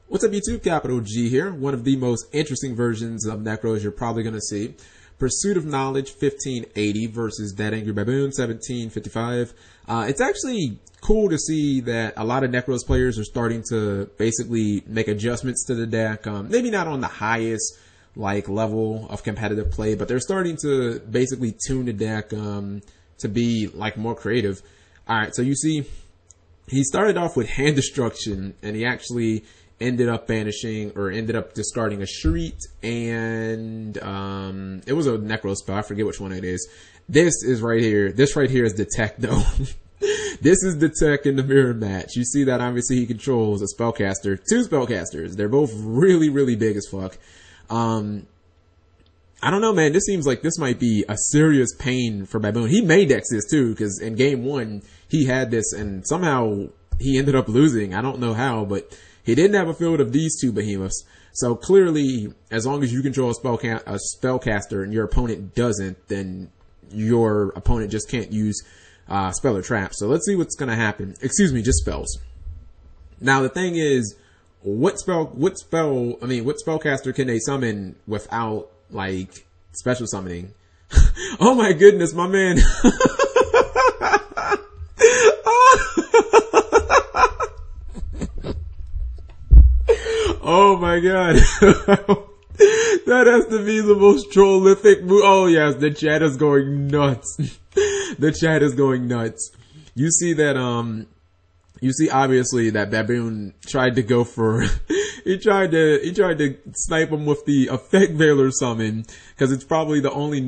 What's up, YouTube? Capital G here. One of the most interesting versions of Nekroz you're probably going to see. Pursuit of Knowledge 1580 versus That Angry Baboon 1755. It's actually cool to see that a lot of Nekroz players are starting to basically make adjustments to the deck. Maybe not on the highest level of competitive play, but they're starting to basically tune the deck to be more creative. All right, so you see, he started off with Hand Destruction, and he actually ended up banishing or ended up discarding a Shriek, and it was a Nekroz spell. I forget which one it is. This is right here. This right here is the tech, though. This is the tech in the mirror match. You see that obviously he controls a spellcaster, two spellcasters. They're both really, really big as fuck. I don't know, man. This seems like this might be a serious pain for Baboon. He main decks this too, because in game one he had this, and somehow he ended up losing. I don't know how, but he didn't have a field of these two behemoths. So clearly, as long as you control a spellcaster and your opponent doesn't, then your opponent just can't use spell or trap. So let's see what's going to happen. Excuse me, just spells. Now the thing is, what spellcaster can they summon without special summoning? Oh my goodness, my man. Oh my god. That has to be the most trollific move. Oh yes, the chat is going nuts. The chat is going nuts. You see that, you see obviously that Baboon tried to go for, he tried to snipe him with the Effect Veiler summon, cause it's probably the only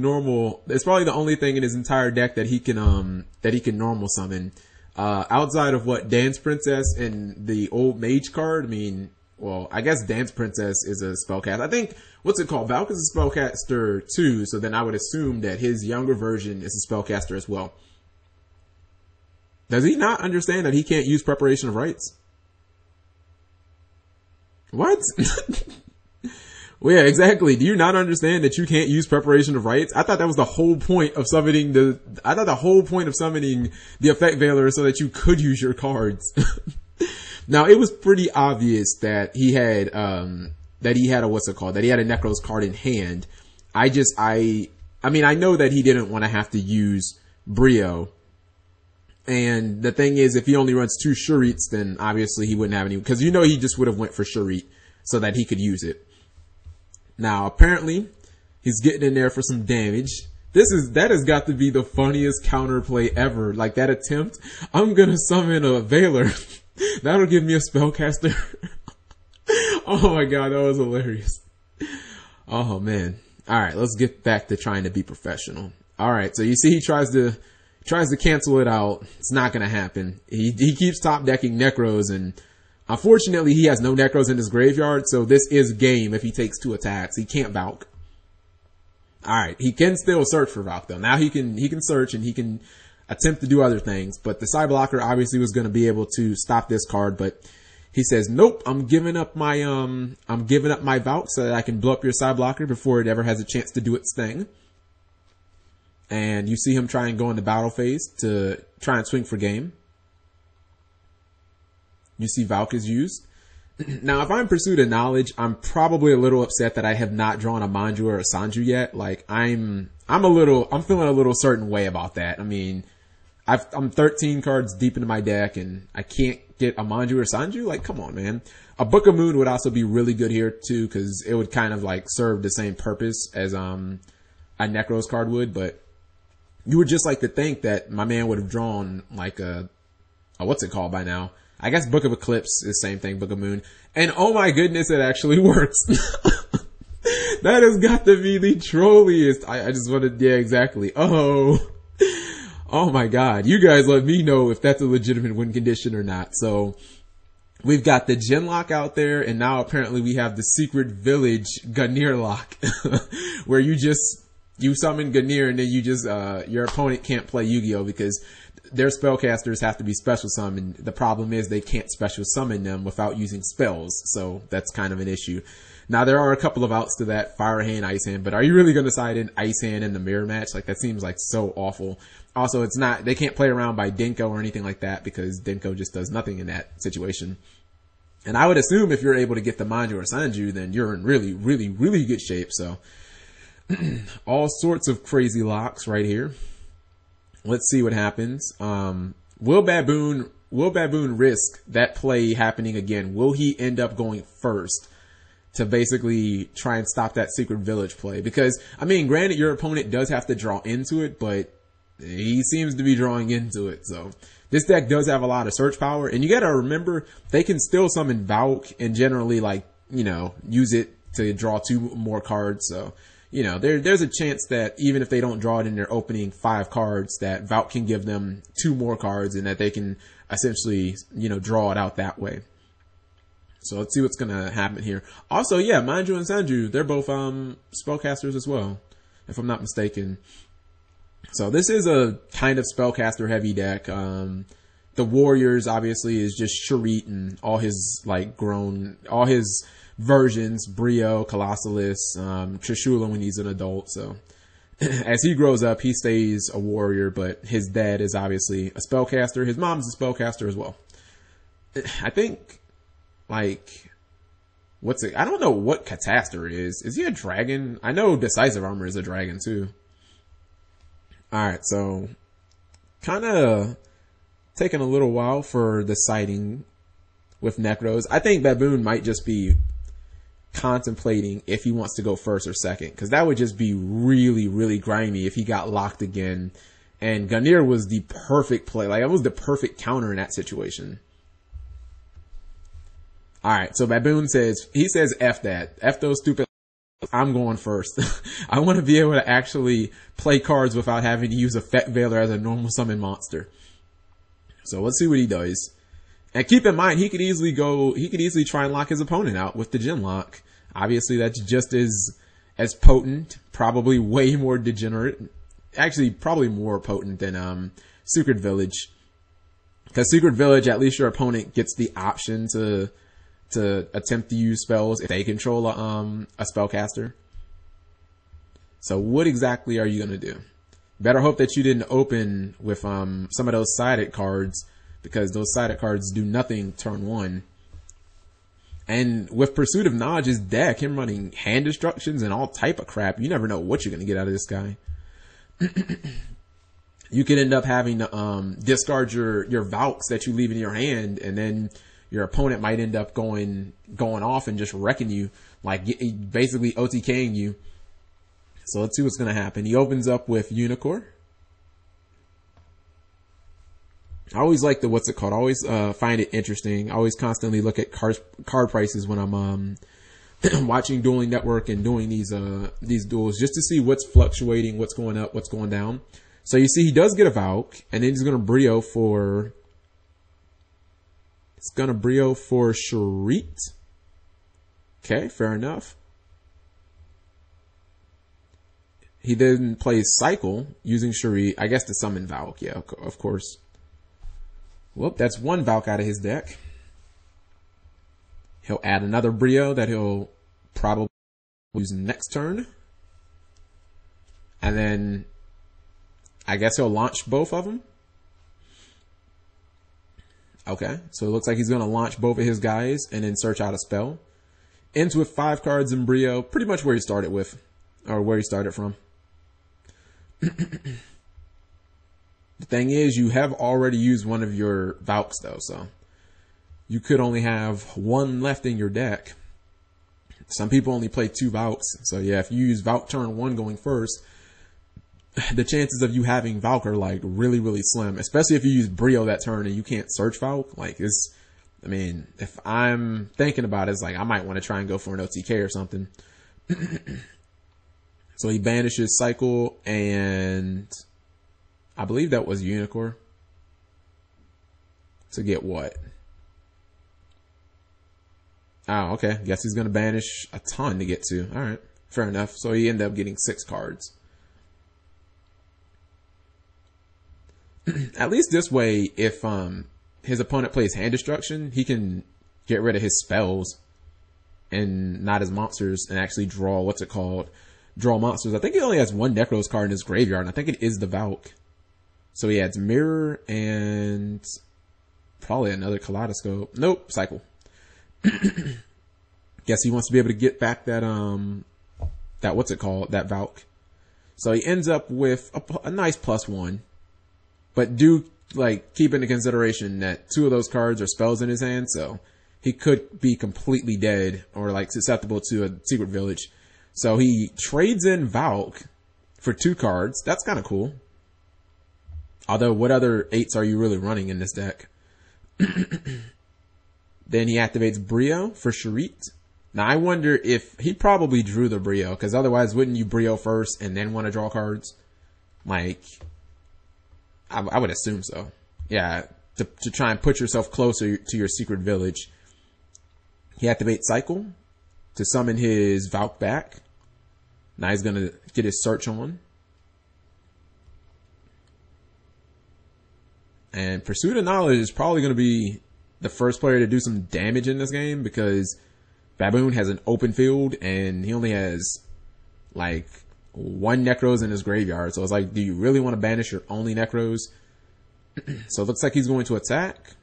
thing in his entire deck that he can normal summon. Outside of what, Dance Princess and the old mage card, well, I guess Dance Princess is a spellcaster. I think, what's it called? Valk is a spellcaster too, so then I would assume that his younger version is a spellcaster as well. Does he not understand that he can't use Preparation of Rites? What? Well, yeah, exactly. Do you not understand that you can't use Preparation of Rites? I thought that was the whole point of summoning the Effect Veiler so that you could use your cards. Now, it was pretty obvious that he had a Nekroz card in hand. I know that he didn't want to have to use Brio. And the thing is, if he only runs two Shrieks, then obviously he wouldn't have any, because he just would have went for Shriek so that he could use it. Now, apparently, he's getting in there for some damage. That has got to be the funniest counterplay ever. That attempt, I'm gonna summon a Veiler. That'll give me a spellcaster. Oh my god, that was hilarious. Oh man. Alright, let's get back to trying to be professional. Alright, so you see he tries to cancel it out. It's not gonna happen. He keeps top decking Nekroz, and unfortunately he has no Nekroz in his graveyard, so this is game if he takes two attacks. He can't Valk. Alright, he can still search for Valk though. Now he can search and he can attempt to do other things, but the side blocker obviously was going to be able to stop this card, but he says, nope, I'm giving up my Valk so that I can blow up your side blocker before it ever has a chance to do its thing. And you see him try and go into battle phase to try and swing for game. You see Valk is used. Now, if I'm Pursuit of Knowledge, I'm probably a little upset that I have not drawn a Manju or a Sanju yet. I'm feeling a little certain way about that. I'm 13 cards deep into my deck and I can't get a Manju or Sanju. Come on, man. A Book of Moon would also be really good here too, because it would kind of serve the same purpose as a Nekroz card would, but you would just like to think that my man would have drawn a what's it called by now? I guess Book of Eclipse is the same thing, Book of Moon. And oh my goodness, it actually works. That has got to be the trolliest. I just wanted, yeah, exactly. Oh my god. You guys let me know if that's a legitimate win condition or not. So we've got the Djinn lock out there, and now apparently we have the Secret Village Ganir lock, where you summon Ganir and then your opponent can't play Yugioh because their spellcasters have to be special summoned. The problem is they can't special summon them without using spells, so that's kind of an issue. Now, there are a couple of outs to that, Fire Hand, Ice Hand, but are you really going to side in Ice Hand in the mirror match? That seems so awful. Also, they can't play around by Dinko or anything like that, because Dinko just does nothing in that situation. And I would assume if you're able to get the Manju or Sanju, then you're in really, really, really good shape. So all sorts of crazy locks right here. Let's see what happens. Will Baboon risk that play happening again? Will he end up going first to basically try and stop that Secret Village play? Because, I mean, granted, your opponent does have to draw into it, but he seems to be drawing into it. So this deck does have a lot of search power, and you gotta remember, they can still summon Valk and generally, like, you know, use it to draw 2 more cards. So, you know, there's a chance that even if they don't draw it in their opening 5 cards, that Valk can give them 2 more cards and that they can essentially, you know, draw it out that way. So let's see what's gonna happen here. Also, yeah, Manju and Sanju, they're both spellcasters as well, if I'm not mistaken. So this is a kind of spellcaster heavy deck. The Warriors obviously is just Sharit and all his all his versions, Brio, Colossalus, Trishula when he's an adult. So as he grows up, he stays a warrior, but his dad is obviously a spellcaster. His mom's a spellcaster as well. I think, like, I don't know what Catastor is. Is he a dragon? I know Decisive Armor is a dragon too. Alright, so kind of taking a little while for the sighting with Nekroz. I think Baboon might just be contemplating if he wants to go first or second, because that would just be really, really grimy if he got locked again. And Ganir was the perfect play. Like, it was the perfect counter in that situation. Alright, so Baboon says F that. F those stupid. I'm going first. I want to be able to actually play cards without having to use Effect Veiler as a normal summon monster. So let's see what he does. And keep in mind, he could easily try and lock his opponent out with the Djinn lock. Obviously, that's just as potent, probably way more degenerate. Actually, probably more potent than Secret Village. Because Secret Village, at least your opponent gets the option to attempt to use spells if they control a spellcaster. So what exactly are you going to do? Better hope that you didn't open with some of those sided cards, because those sided cards do nothing turn 1. And with Pursuit of Knowledge's deck, him running hand destructions and all type of crap, you never know what you're going to get out of this guy. You could end up having to discard your Valks that you leave in your hand, and then your opponent might end up going off and just wrecking you, like basically OTKing you. So let's see what's going to happen. He opens up with Unicorn. I always like the, what's it called? I always find it interesting. I always constantly look at card prices when I'm watching Dueling Network and doing these duels, just to see what's fluctuating, what's going up, what's going down. So you see he does get a Valk, and then he's going to Brio for... It's going to Brio for Sharit. Okay, fair enough. He then plays Cycle using Sharit, I guess, to summon Valk. Yeah, of course. Whoop, that's one Valk out of his deck. He'll add another Brio that he'll probably use next turn. And then I guess he'll launch both of them. Okay, so it looks like he's going to launch both of his guys and then search out a spell. Ends with 5 cards in Brio, pretty much where he started with, or where he started from. The thing is, you have already used one of your Valks though, so you could only have 1 left in your deck. Some people only play 2 Valks, so yeah, if you use Valk turn 1 going first, the chances of you having Valk are like really, really slim, especially if you use Brio that turn and you can't search Valk. Like, I mean, if I'm thinking about it, it's like I might want to try and go for an OTK or something. So he banishes Cycle, and I believe that was Unicorn. To get what? Oh, okay. Guess he's going to banish a ton to get to. All right. Fair enough. So he ended up getting 6 cards. At least this way, if his opponent plays hand destruction, he can get rid of his spells and not his monsters and actually draw, what's it called? Draw monsters. I think he only has 1 Nekroz card in his graveyard, and I think it is the Valk. So he adds Mirror and probably another Kaleidoscope. Nope, Cycle. Guess he wants to be able to get back that what's it called, that Valk. So he ends up with a nice +1, but do like keep into consideration that 2 of those cards are spells in his hand, so he could be completely dead or like susceptible to a secret village. So he trades in Valk for 2 cards. That's kind of cool. Although, what other 8s are you really running in this deck? Then he activates Brio for Sharit. Now, I wonder if he probably drew the Brio, because otherwise, wouldn't you Brio first and then want to draw cards? Like, I would assume so. Yeah, to try and put yourself closer to your secret village. He activates Cycle to summon his Valk back. Now he's going to get his search on. And Pursuit of Knowledge is probably going to be the first player to do some damage in this game, because Baboon has an open field and he only has like 1 Nekroz in his graveyard. So it's like, do you really want to banish your only Nekroz? So it looks like he's going to attack.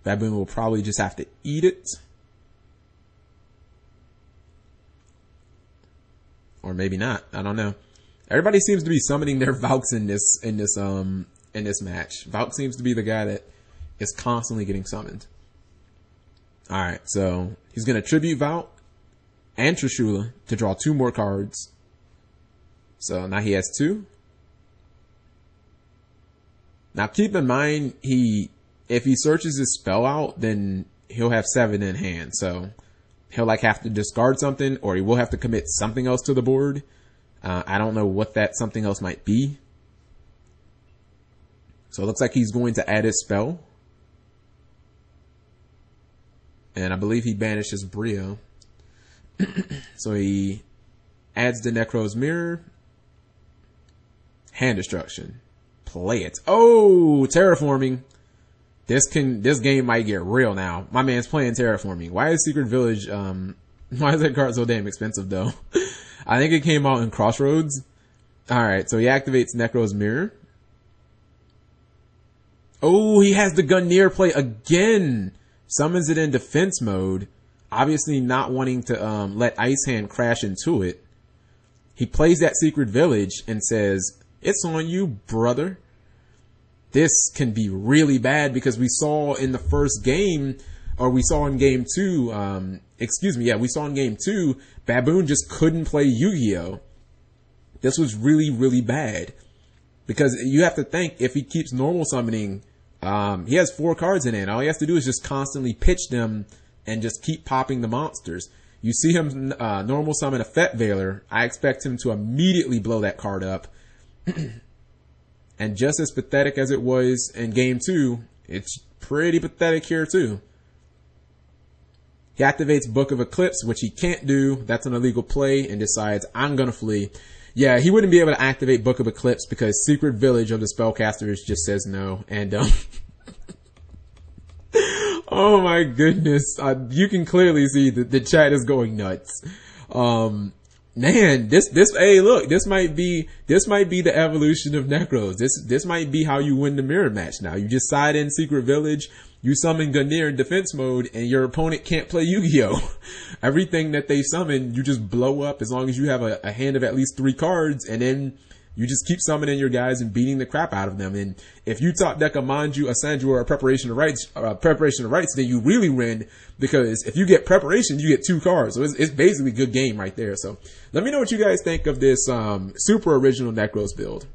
Baboon will probably just have to eat it. Or maybe not. I don't know. Everybody seems to be summoning their Valks in this match. Valk seems to be the guy that is constantly getting summoned. Alright, so he's going to tribute Valk and Trishula to draw 2 more cards. So now he has 2. Now keep in mind, if he searches his spell out, then he'll have 7 in hand. So he'll like have to discard something, or he will have to commit something else to the board. I don't know what that something else might be. So it looks like he's going to add his spell. And I believe he banishes Brio. So he adds the Nekroz Mirror. Hand Destruction. Play it. Oh, Terraforming. This game might get real now. My man's playing Terraforming. Why is Secret Village, why is that card so damn expensive though? I think it came out in Crossroads. Alright, so he activates Nekroz Mirror. Oh, he has the Gungnir play again. Summons it in defense mode. Obviously not wanting to let Ice Hand crash into it. He plays that Secret Village and says, "It's on you, brother." This can be really bad, because we saw in the first game, or we saw in game 2, we saw in game 2, Baboon just couldn't play Yugioh. This was really, really bad. Because you have to think, if he keeps normal summoning, he has 4 cards in hand. All he has to do is just constantly pitch them and just keep popping the monsters. You see him normal summon a Fet Veiler. I expect him to immediately blow that card up. And just as pathetic as it was in game 2, it's pretty pathetic here too. He activates Book of Eclipse, which he can't do. That's an illegal play, and decides, I'm gonna flee. Yeah, he wouldn't be able to activate Book of Eclipse because Secret Village of the Spellcasters just says no. And, oh my goodness. You can clearly see that the chat is going nuts. Man, hey, look, this might be the evolution of Nekroz. This might be how you win the mirror match now. You just side in Secret Village, you summon Gungnir in defense mode, and your opponent can't play Yu-Gi-Oh! Everything that they summon, you just blow up as long as you have a hand of at least 3 cards, and then you just keep summoning your guys and beating the crap out of them. And if you top deck a Manju, a Sanju, or a Preparation of Rites, then you really win, because if you get Preparation, you get 2 cards. So it's basically a good game right there. So let me know what you guys think of this super original Nekroz build.